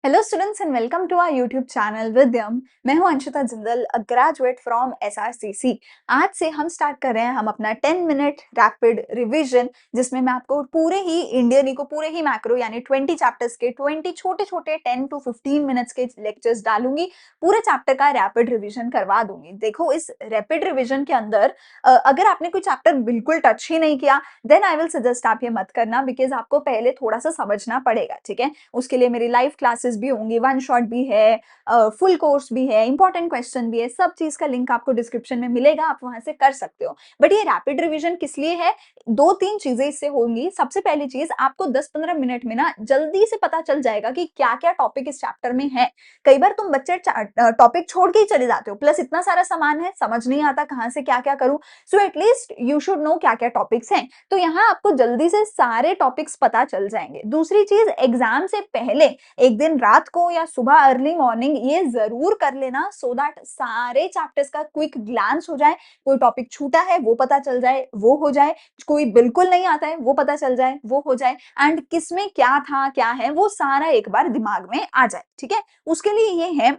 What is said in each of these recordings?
Hello students and welcome to our YouTube channel Vidyam. मैं हूं Anshita Jindal, a graduate from SRCC. आज से हम स्टार्ट कर रहे हैं हम अपना 10 मिनट रैपिड रिवीजन, जिसमें मैं आपको पूरे ही इंडियन इको, पूरे ही मैक्रो यानी 20 चैप्टर्स के 20 छोटे छोटे 10 to 15 मिनट्स के लेक्चर्स डालूंगी। पूरे चैप्टर का रैपिड रिवीजन करवा दूंगी। देखो, इस रैपिड रिवीजन के अंदर अगर आपने कोई चैप्टर बिल्कुल टच ही नहीं किया, देन आई विल सजेस्ट आप ये मत करना, बिकॉज आपको पहले थोड़ा सा समझना पड़ेगा। ठीक है, उसके लिए मेरी लाइव क्लासेस भी होंगी, वन शॉट भी है, फुल कोर्स भी है, इंपॉर्टेंट क्वेश्चन भी है। सब चीज का लिंक आपको डिस्क्रिप्शन में मिलेगा, आप वहां से कर सकते हो। बट ये रैपिड रिवीजन किस लिए है? दो तीन चीजें इससे होंगी। सबसे पहली चीज, आपको 10-15 मिनट में ना जल्दी से पता चल जाएगा कि क्या क्या टॉपिक इस चैप्टर में है। कई बार तुम बच्चे टॉपिक छोड़ के ही चले जाते हो, प्लस इतना सारा सामान है, समझ नहीं आता कहाँ से क्या क्या करूं। So at least you should know क्या क्या टॉपिक्स हैं। तो यहाँ आपको जल्दी से सारे टॉपिक्स पता चल जाएंगे। दूसरी चीज, एग्जाम से पहले एक दिन रात को या सुबह अर्ली मॉर्निंग ये जरूर कर लेना, सो दैट सारे चैप्टर्स का क्विक ग्लांस हो जाए। कोई टॉपिक छूटा है वो पता चल जाए, वो हो जाए। कोई बिल्कुल नहीं आता है वो पता चल जाए, वो हो जाए। एंड किसमें क्या था क्या है वो सारा एक बार दिमाग में आ जाए। ठीक है, उसके लिए ये है।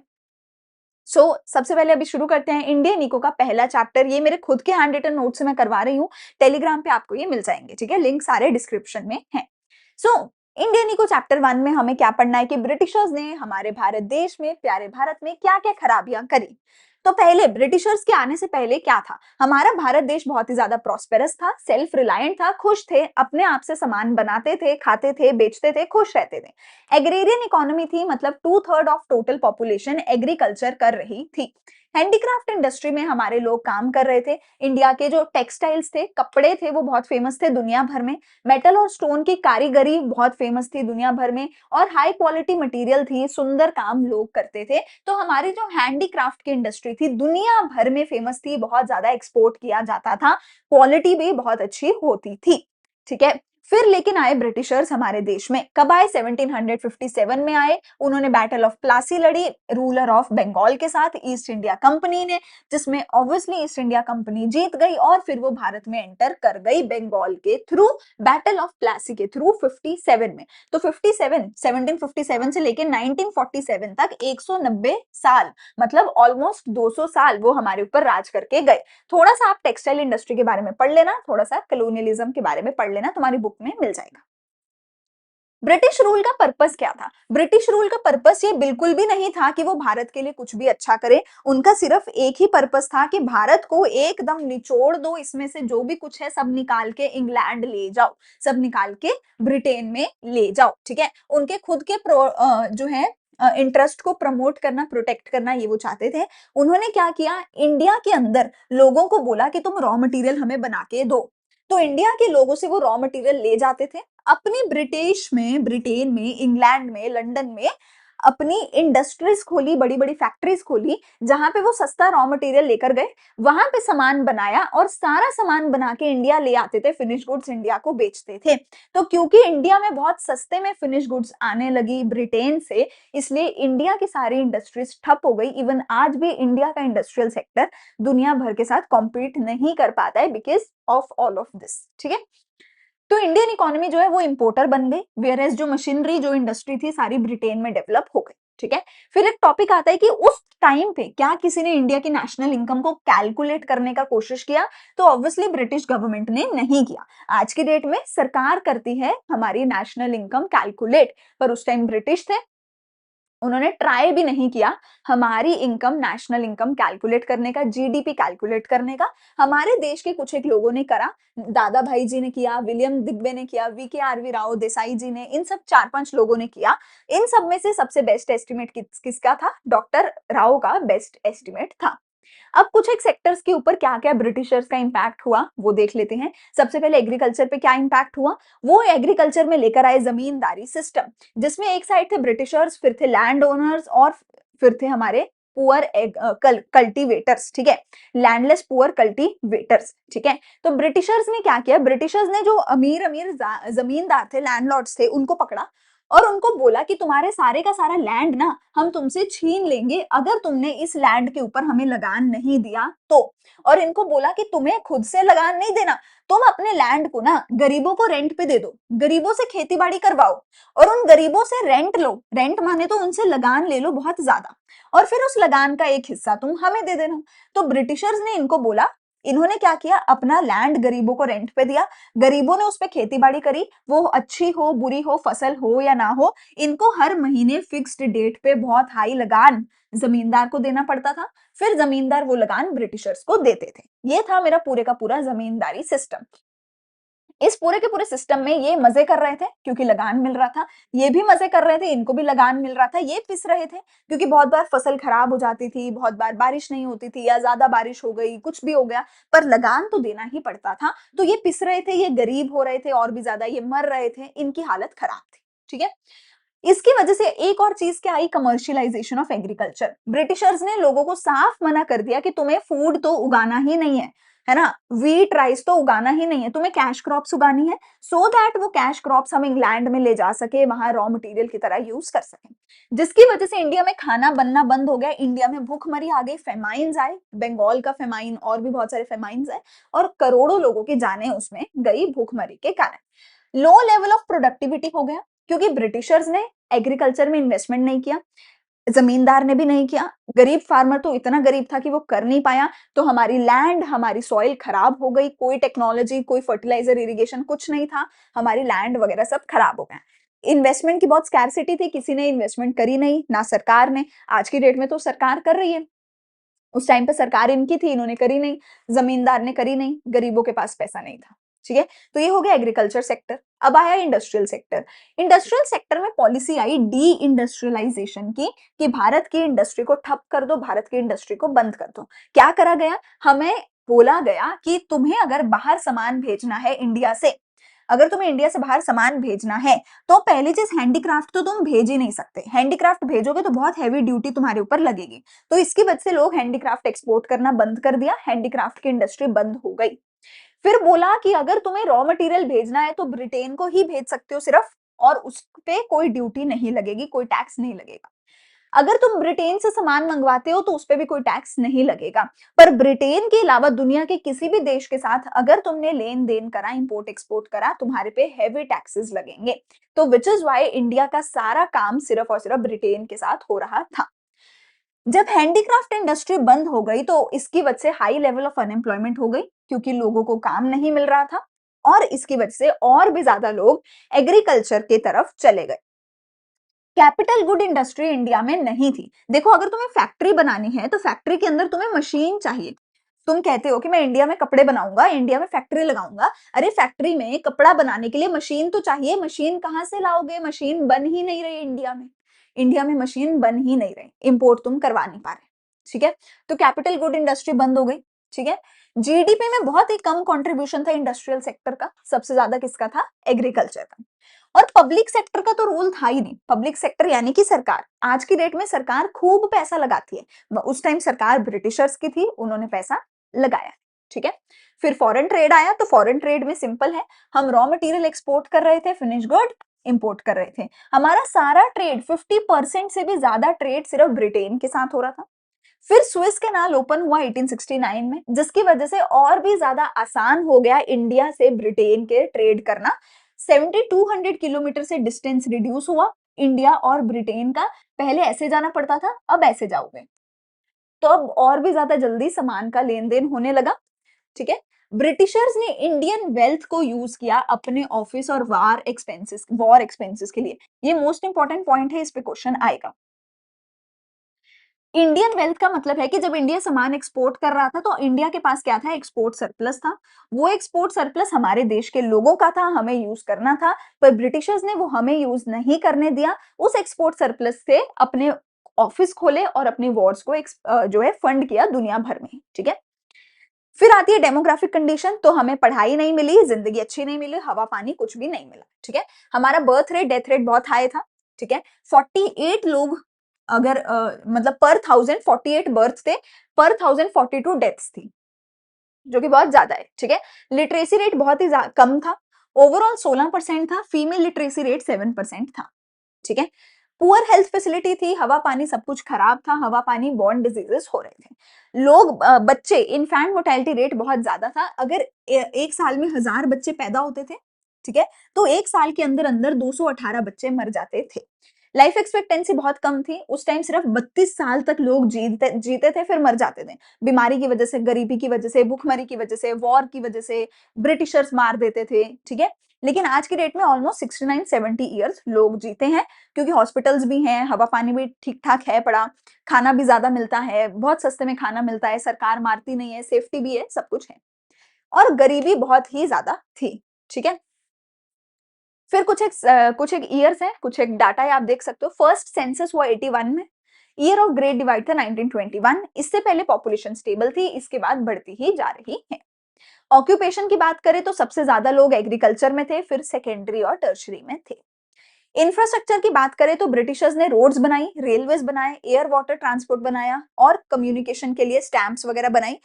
सबसे पहले अभी शुरू करते हैं इंडियन इको का पहला चैप्टर। ये मेरे खुद के हैंड रिटन नोट से मैं करवा रही हूँ, टेलीग्राम पे आपको ये मिल जाएंगे। ठीक है, लिंक सारे डिस्क्रिप्शन में है। सो इंडियन इको चैप्टर 1 में हमें क्या पढ़ना है कि ब्रिटिशर्स ने हमारे भारत देश में, प्यारे भारत में क्या क्या खराबियां करी। तो पहले ब्रिटिशर्स के आने से पहले क्या था? हमारा भारत देश बहुत ही ज्यादा प्रॉस्पेरस था, सेल्फ रिलायंट था, खुश थे, अपने आप से सामान बनाते थे, खाते थे, बेचते थे, खुश रहते थे। एग्रेरियन इकोनॉमी थी, मतलब 2/3 ऑफ टोटल पॉपुलेशन एग्रीकल्चर कर रही थी। हैंडीक्राफ्ट इंडस्ट्री में हमारे लोग काम कर रहे थे। इंडिया के जो टेक्सटाइल्स थे, कपड़े थे, वो बहुत फेमस थे दुनिया भर में। मेटल और स्टोन की कारीगरी बहुत फेमस थी दुनिया भर में, और हाई क्वालिटी मटेरियल थी, सुंदर काम लोग करते थे। तो हमारी जो हैंडीक्राफ्ट की इंडस्ट्री थी दुनिया भर में फेमस थी, बहुत ज्यादा एक्सपोर्ट किया जाता था, क्वालिटी भी बहुत अच्छी होती थी। ठीक है, फिर लेकिन आए ब्रिटिशर्स हमारे देश में। कब आए? 1757 में आए। उन्होंने बैटल ऑफ प्लासी लड़ी रूलर ऑफ बंगाल के साथ, ईस्ट इंडिया कंपनी ने, जिसमें ऑब्वियसली ईस्ट इंडिया कंपनी जीत गई और फिर वो भारत में एंटर कर गई बंगाल के थ्रू, बैटल ऑफ प्लासी के थ्रू 57 में। तो 1757 से लेकर 1947 तक 190 साल, मतलब ऑलमोस्ट 200 साल वो हमारे ऊपर राज करके गए। थोड़ा सा आप टेक्सटाइल इंडस्ट्री के बारे में पढ़ लेना, थोड़ा सा कलोनियलिज्म के बारे में पढ़ लेना, तुम्हारी बुक में मिल जाएगा। ब्रिटिश रूल का पर्पस क्या था? ब्रिटिश रूल का पर्पस ये बिल्कुल भी नहीं था कि वो भारत के लिए कुछ भी अच्छा करे। उनका सिर्फ एक ही पर्पस था कि भारत को एकदम निचोड़ दो, इसमें से जो भी कुछ है सब निकाल के इंग्लैंड ले जाओ, सब निकाल के ब्रिटेन में ले जाओ। ठीक है, उनके खुद के जो है इंटरेस्ट को प्रमोट करना, प्रोटेक्ट करना, ये वो चाहते थे। उन्होंने क्या किया, इंडिया के अंदर लोगों को बोला कि तुम रॉ मटेरियल हमें बना के दो। तो इंडिया के लोगों से वो रॉ मटेरियल ले जाते थे, अपनी ब्रिटिश में, ब्रिटेन में, इंग्लैंड में, लंदन में अपनी इंडस्ट्रीज खोली, बड़ी बड़ी फैक्ट्रीज खोली, जहां पे वो सस्ता रॉ मटेरियल लेकर गए, वहां पे सामान बनाया और सारा सामान बना के इंडिया ले आते थे, फिनिश गुड्स इंडिया को बेचते थे। तो क्योंकि इंडिया में बहुत सस्ते में फिनिश गुड्स आने लगी ब्रिटेन से, इसलिए इंडिया की सारी इंडस्ट्रीज ठप हो गई। इवन आज भी इंडिया का इंडस्ट्रियल सेक्टर दुनिया भर के साथ कॉम्पीट नहीं कर पाता है because of all of this. ठीक है, तो इंडियन इकोनॉमी जो है वो इंपोर्टर बन गई, वेयर एज जो मशीनरी, जो इंडस्ट्री थी, सारी ब्रिटेन में डेवलप हो गई। ठीक है, फिर एक टॉपिक आता है कि उस टाइम पे क्या किसी ने इंडिया की नेशनल इनकम को कैलकुलेट करने का कोशिश किया? तो ऑब्वियसली ब्रिटिश गवर्नमेंट ने नहीं किया। आज की डेट में सरकार करती है हमारी नेशनल इनकम कैलकुलेट, पर उस टाइम ब्रिटिश थे, उन्होंने ट्राई भी नहीं किया हमारी इनकम, नेशनल इनकम कैलकुलेट करने का, जीडीपी कैलकुलेट करने का। हमारे देश के कुछ एक लोगों ने करा, दादा भाई जी ने किया, विलियम दिग्बे ने किया, वी राव देसाई जी ने, इन सब 4-5 लोगों ने किया। इन सब में से सबसे बेस्ट एस्टिमेट किसका था? डॉक्टर राव का बेस्ट एस्टिमेट था। अब कुछ एक सेक्टर्स के ऊपर क्या क्या ब्रिटिशर्स का इंपैक्ट हुआ वो देख लेते हैं। सबसे पहले एग्रीकल्चर पे क्या इंपैक्ट हुआ? वो एग्रीकल्चर में लेकर आए जमींदारी सिस्टम, जिसमें एक साइड थे ब्रिटिशर्स, फिर थे लैंड ओनर्स, और फिर थे हमारे पुअर कल्टीवेटर्स। ठीक है, लैंडलेस पुअर कल्टीवेटर्स। ठीक है, तो ब्रिटिशर्स ने क्या किया? ब्रिटिशर्स ने जो अमीर अमीर जमींदार थे, लैंडलॉर्ड्स थे, उनको पकड़ा, और उनको बोला कि तुम्हारे सारे का सारा लैंड ना हम तुमसे छीन लेंगे अगर तुमने इस लैंड के ऊपर हमें लगान नहीं दिया तो। और इनको बोला कि तुम्हें खुद से लगान नहीं देना, तुम अपने लैंड को ना गरीबों को रेंट पे दे दो, गरीबों से खेती बाड़ी करवाओ और उन गरीबों से रेंट लो, रेंट माने तो उनसे लगान ले लो बहुत ज्यादा, और फिर उस लगान का एक हिस्सा तुम हमें दे देना। तो ब्रिटिशर्स ने इनको बोला, इन्होंने क्या किया, अपना लैंड गरीबों को रेंट पे दिया, गरीबों ने उस पे खेती बाड़ी करी, वो अच्छी हो बुरी हो फसल हो या ना हो, इनको हर महीने फिक्स्ड डेट पे बहुत हाई लगान जमींदार को देना पड़ता था, फिर जमींदार वो लगान ब्रिटिशर्स को देते थे। ये था मेरा पूरे का पूरा जमींदारी सिस्टम। इस पूरे के पूरे सिस्टम में ये मजे कर रहे थे क्योंकि लगान मिल रहा था, ये भी मजे कर रहे थे, इनको भी लगान मिल रहा था, ये पिस रहे थे क्योंकि बहुत बार फसल खराब हो जाती थी, बहुत बार बारिश नहीं होती थी या ज्यादा बारिश हो गई, कुछ भी हो गया, पर लगान तो देना ही पड़ता था। तो ये पिस रहे थे, ये गरीब हो रहे थे और भी ज्यादा, ये मर रहे थे, इनकी हालत खराब थी। ठीक है, इसकी वजह से एक और चीज क्या आई, कमर्शियलाइजेशन ऑफ एग्रीकल्चर। ब्रिटिशर्स ने लोगों को साफ मना कर दिया कि तुम्हें फूड तो उगाना ही नहीं है ना, वीट राइस तो उगाना ही नहीं है, तुम्हें कैश क्रॉप्स उगानी है, सो दैट वो कैश क्रॉप्स हम इंग्लैंड में ले जा सके, वहां रॉ मटेरियल की तरह यूज कर सके। जिसकी वजह से इंडिया में खाना बनना बंद हो गया, इंडिया में भूखमरी आ गई, फेमाइन्स आए, बंगाल का फेमाइन और भी बहुत सारे फेमाइन्स आए और करोड़ों लोगों की जानें उसमें गई भूखमरी के कारण। लो लेवल ऑफ प्रोडक्टिविटी हो गया क्योंकि ब्रिटिशर्स ने एग्रीकल्चर में इन्वेस्टमेंट नहीं किया, जमींदार ने भी नहीं किया, गरीब फार्मर तो इतना गरीब था कि वो कर नहीं पाया, तो हमारी लैंड, हमारी सॉइल खराब हो गई, कोई टेक्नोलॉजी, कोई फर्टिलाइजर, इरिगेशन कुछ नहीं था, हमारी लैंड वगैरह सब खराब हो गया। इन्वेस्टमेंट की बहुत स्कैरसिटी थी, किसी ने इन्वेस्टमेंट करी नहीं, ना सरकार ने, आज की डेट में तो सरकार कर रही है, उस टाइम पे सरकार इनकी थी, इन्होंने करी नहीं, जमींदार ने करी नहीं, गरीबों के पास पैसा नहीं था। ठीक है, तो ये हो गया एग्रीकल्चर सेक्टर। अब आया इंडस्ट्रियल सेक्टर। इंडस्ट्रियल सेक्टर में पॉलिसी आई डी इंडस्ट्रियलाइजेशन की, कि भारत की इंडस्ट्री को ठप कर दो, भारत की इंडस्ट्री को बंद कर दो। क्या करा गया, हमें बोला गया कि तुम्हें अगर बाहर सामान भेजना है इंडिया से, अगर तुम्हें इंडिया से बाहर सामान भेजना है तो पहली चीज, हैंडीक्राफ्ट तो तुम भेज ही नहीं सकते, हैंडीक्राफ्ट भेजोगे तो बहुत हैवी ड्यूटी तुम्हारे ऊपर लगेगी, तो इसकी वजह से लोग हैंडीक्राफ्ट एक्सपोर्ट करना बंद कर दिया, हैंडीक्राफ्ट की इंडस्ट्री बंद हो गई। फिर बोला कि अगर तुम्हें रॉ मटेरियल भेजना है तो ब्रिटेन को ही भेज सकते हो सिर्फ, और उस पे कोई ड्यूटी नहीं लगेगी, कोई टैक्स नहीं लगेगा। अगर तुम ब्रिटेन से सामान मंगवाते हो तो उस पर भी कोई टैक्स नहीं लगेगा, पर ब्रिटेन के अलावा दुनिया के किसी भी देश के साथ अगर तुमने लेन देन करा, इंपोर्ट एक्सपोर्ट करा, तुम्हारे पे हैवी टैक्सेस लगेंगे। तो विच इज वाई इंडिया का सारा काम सिर्फ और सिर्फ ब्रिटेन के साथ हो रहा था। जब हैंडीक्राफ्ट इंडस्ट्री बंद हो गई तो इसकी वजह से हाई लेवल ऑफ अनएम्प्लॉयमेंट हो गई क्योंकि लोगों को काम नहीं मिल रहा था, और इसकी वजह से और भी ज्यादा लोग एग्रीकल्चर की तरफ चले गए। कैपिटल गुड इंडस्ट्री इंडिया में नहीं थी। देखो, अगर तुम्हें फैक्ट्री बनानी है तो फैक्ट्री के अंदर तुम्हें मशीन चाहिए। तुम कहते हो कि मैं इंडिया में कपड़े बनाऊंगा, इंडिया में फैक्ट्री लगाऊंगा, अरे फैक्ट्री में कपड़ा बनाने के लिए मशीन तो चाहिए, मशीन कहां से लाओगे, मशीन बन ही नहीं रही इंडिया में, इंडिया में मशीन बन ही नहीं रही, इंपोर्ट तुम करवा नहीं पा रहे। ठीक है, तो कैपिटल गुड इंडस्ट्री बंद हो गई। ठीक है, जीडीपी में बहुत ही कम कंट्रीब्यूशन था इंडस्ट्रियल सेक्टर का, सबसे ज्यादा किसका था, एग्रीकल्चर का। और पब्लिक सेक्टर का तो रोल था ही नहीं, पब्लिक सेक्टर यानी कि सरकार, आज की डेट में सरकार खूब पैसा लगाती है, उस टाइम सरकार ब्रिटिशर्स की थी, उन्होंने पैसा लगाया। ठीक है, फिर फॉरेन ट्रेड आया, तो फॉरेन ट्रेड में सिंपल है, हम रॉ मटेरियल एक्सपोर्ट कर रहे थे, फिनिश गुड इंपोर्ट कर रहे थे, हमारा सारा ट्रेड 50% से भी ज्यादा ट्रेड सिर्फ ब्रिटेन के साथ हो रहा था। फिर स्विस कैनाल ओपन हुआ 1869 में, जिसकी वजह से और भी ज्यादा आसान हो गया इंडिया से ब्रिटेन के ट्रेड करना। 7200 किलोमीटर से डिस्टेंस रिड्यूस हुआ इंडिया और ब्रिटेन का, पहले ऐसे जाना पड़ता था, अब ऐसे जाओगे, तो अब और भी ज्यादा जल्दी सामान का लेन देन होने लगा। ठीक है, ब्रिटिशर्स ने इंडियन वेल्थ को यूज किया अपने ऑफिस और वॉर एक्सपेंसेस के लिए। ये मोस्ट इंपॉर्टेंट पॉइंट है, इस पे क्वेश्चन आएगा। इंडियन वेल्थ का मतलब है कि जब इंडिया सामान एक्सपोर्ट कर रहा था तो इंडिया के पास क्या था, एक्सपोर्ट सरप्लस था, वो एक्सपोर्ट सरप्लस हमारे देश के लोगों का था, हमें यूज करना था, पर ब्रिटिशर्स ने वो हमें यूज नहीं करने दिया, उस एक्सपोर्ट सरप्लस से अपने ऑफिस खोले और अपने वॉर्स को जो है फंड किया दुनिया भर में। ठीक है, फिर आती है डेमोग्राफिक कंडीशन, तो हमें पढ़ाई नहीं मिली, जिंदगी अच्छी नहीं मिली, हवा पानी कुछ भी नहीं मिला। ठीक है, हमारा बर्थ रेट डेथ रेट बहुत हाई था। ठीक है, 48 लोग, अगर मतलब पर 1000 48 बर्थ थे, पर 1042 डेथ्स थी, जो कि बहुत ज्यादा है। ठीक है, लिटरेसी रेट बहुत ही कम था, ओवरऑल 16% था, फीमेल लिटरेसी रेट 7% था। ठीक है? पुअर हेल्थ फैसिलिटी थी, हवा-पानी सब कुछ खराब था, हवा-पानी बॉर्न डिजीज़ेज़ हो रहे थे। बच्चे इन्फैंट मोर्टेलिटी रेट बहुत ज़्यादा था। अगर 1 साल में 1000 बच्चे पैदा होते थे, ठीक है? तो 1 साल के अंदर-अंदर 218 बच्चे मर जाते थे। लाइफ एक्सपेक्टेंसी बहुत कम थी, उस टाइम सिर्फ 32 साल तक लोग जीते जीते थे, फिर मर जाते थे। बीमारी की वजह से, गरीबी की वजह से, भुखमरी की वजह से, वॉर की वजह से, ब्रिटिशर्स मार देते थे, ठीक है? लेकिन आज की डेट में ऑलमोस्ट 69-70 इयर्स लोग जीते हैं, क्योंकि हॉस्पिटल्स भी हैं, हवा-पानी भी ठीक-ठाक है पड़ा, खाना भी ज़्यादा मिलता है, बहुत सस्ते में खाना मिलता है, सरकार मारती नहीं है, सेफ्टी भी है, सब कुछ है। और गरीबी बहुत ही ज़्यादा थी, ठीक है? फिर कुछ एक ईयर्स हैं, कुछ एक डाटा है आप देख सकते हो। फर्स्ट सेंसस हुआ 81 में, ईयर ऑफ ग्रेट डिवाइड था 1921, इससे पहले पॉपुलेशन स्टेबल थी, इसके बाद बढ़ती ही जा रही है। ऑक्यूपेशन की बात करें तो सबसे ज्यादा लोग एग्रीकल्चर में थे, फिर सेकेंडरी और टर्शरी में थे। इंफ्रास्ट्रक्चर की बात करें तो ब्रिटिशर्स ने रोड्स बनाई, रेलवेज बनाए, एयर वाटर ट्रांसपोर्ट बनाया और कम्युनिकेशन के लिए स्टैम्प्स वगैरह बनाई।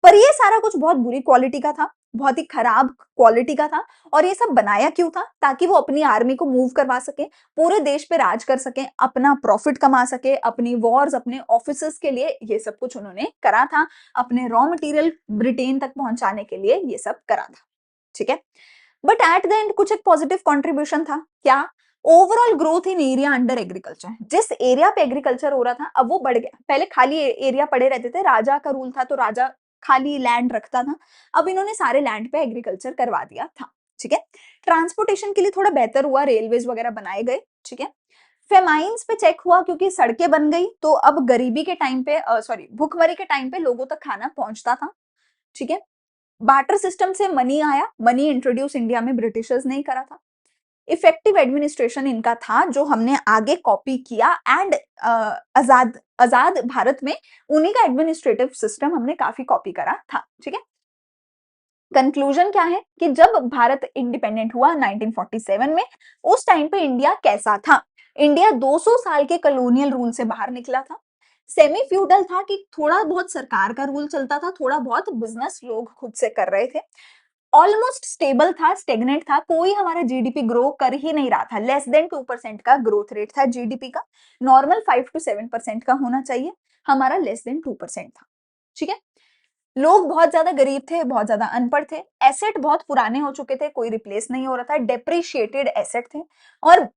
पर ये सारा कुछ बहुत बुरी क्वालिटी का था, बहुत ही खराब क्वालिटी का था। और ये सब बनाया क्यों था? ताकि वो अपनी आर्मी को मूव करवा सके, पूरे देश पे राज कर सके, अपना प्रॉफिट कमा सके, अपनी वॉर्स, अपने ऑफिसर्स के लिए ये सब कुछ उन्होंने करा था, अपने रॉ मटेरियल ब्रिटेन तक पहुंचाने के लिए ये सब करा था, ठीक है? बट एट द एंड कुछ एक पॉजिटिव कंट्रीब्यूशन था। क्या? Overall growth in area under agriculture. जिस एरिया पे एग्रीकल्चर हो रहा था, अब वो बढ़ गया। पहले खाली एरिया पड़े रहते थे, राजा का रूल था तो राजा खाली लैंड रखता था। अब इन्होंने सारे लैंड पे एग्रीकल्चर करवा दिया था, ठीक है? ट्रांसपोर्टेशन के लिए थोड़ा बेहतर हुआ, रेलवेज वगैरह बनाए गए, ठीक है? फेमाइन्स पे चेक हुआ क्योंकि सड़कें बन गई, तो अब गरीबी के टाइम पे सॉरी भुखमरी के टाइम पे लोगों तक खाना पहुंचता था, ठीक है? बार्टर सिस्टम से मनी आया, मनी इंट्रोड्यूस इंडिया में ब्रिटिशर्स ने ही करा था। इफेक्टिव एडमिनिस्ट्रेशन इनका था, जो हमने आगे कॉपी किया। एंड आजाद आजाद भारत में उन्हीं का एडमिनिस्ट्रेटिव सिस्टम हमने काफी कॉपी करा था, ठीक है? कंक्लूजन क्या है कि जब भारत इंडिपेंडेंट हुआ 1947 में, उस टाइम पे इंडिया कैसा था? इंडिया 200 साल के कॉलोनियल रूल से बाहर निकला था। सेमी फ्यूडल था कि थोड़ा बहुत सरकार का रूल चलता था, थोड़ा बहुत बिजनेस लोग खुद से कर रहे थे। ऑलमोस्ट स्टेबल था, स्टेगनेट था, कोई हमारा जीडीपी ग्रो कर ही नहीं रहा था। लेस देन 2% का ग्रोथ रेट था जीडीपी का। नॉर्मल 5 to 7% का होना चाहिए, हमारा लेस देन 2% था, ठीक है? लोग बहुत ज्यादा गरीब थे, बहुत ज्यादा अनपढ़ थे, एसेट बहुत पुराने हो चुके थे, कोई रिप्लेस नहीं हो रहा था, डेप्रिशिएटेड एसेट थे। और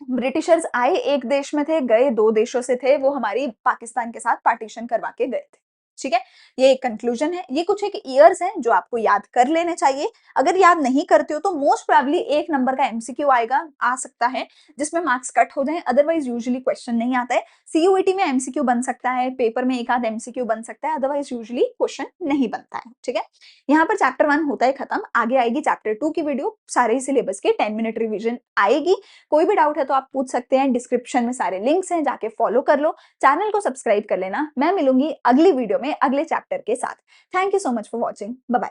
ब्रिटिशर्स आए एक देश में थे, गए दो देशों से थे, वो हमारी पाकिस्तान के साथ पार्टीशन करवा के गए थे, ठीक है? ये एक कंक्लूजन है। ये कुछ एक ईयर्स हैं जो आपको याद कर लेने चाहिए। अगर याद नहीं करते हो तो मोस्ट प्रोबेबली 1 नंबर का एमसीक्यू आ सकता है, जिसमें मार्क्स कट हो जाए, अदरवाइज यूजुअली क्वेश्चन नहीं आता है। सीयूईटी में एमसीक्यू बन सकता है, पेपर में एक आध एमसीक्यू बन सकता है, अदरवाइज यूजुअली क्वेश्चन नहीं बनता है, ठीक है? यहाँ पर चैप्टर 1 होता है खत्म, आगे आएगी चैप्टर 2 की वीडियो, सारे सिलेबस की 10 मिनट रिविजन आएगी। कोई भी डाउट है तो आप पूछ सकते हैं, डिस्क्रिप्शन में सारे लिंक्स हैं, जाके फॉलो कर लो, चैनल को सब्सक्राइब कर लेना। मैं मिलूंगी अगली वीडियो में अगले चैप्टर के साथ। Thank you so much for watching, bye bye.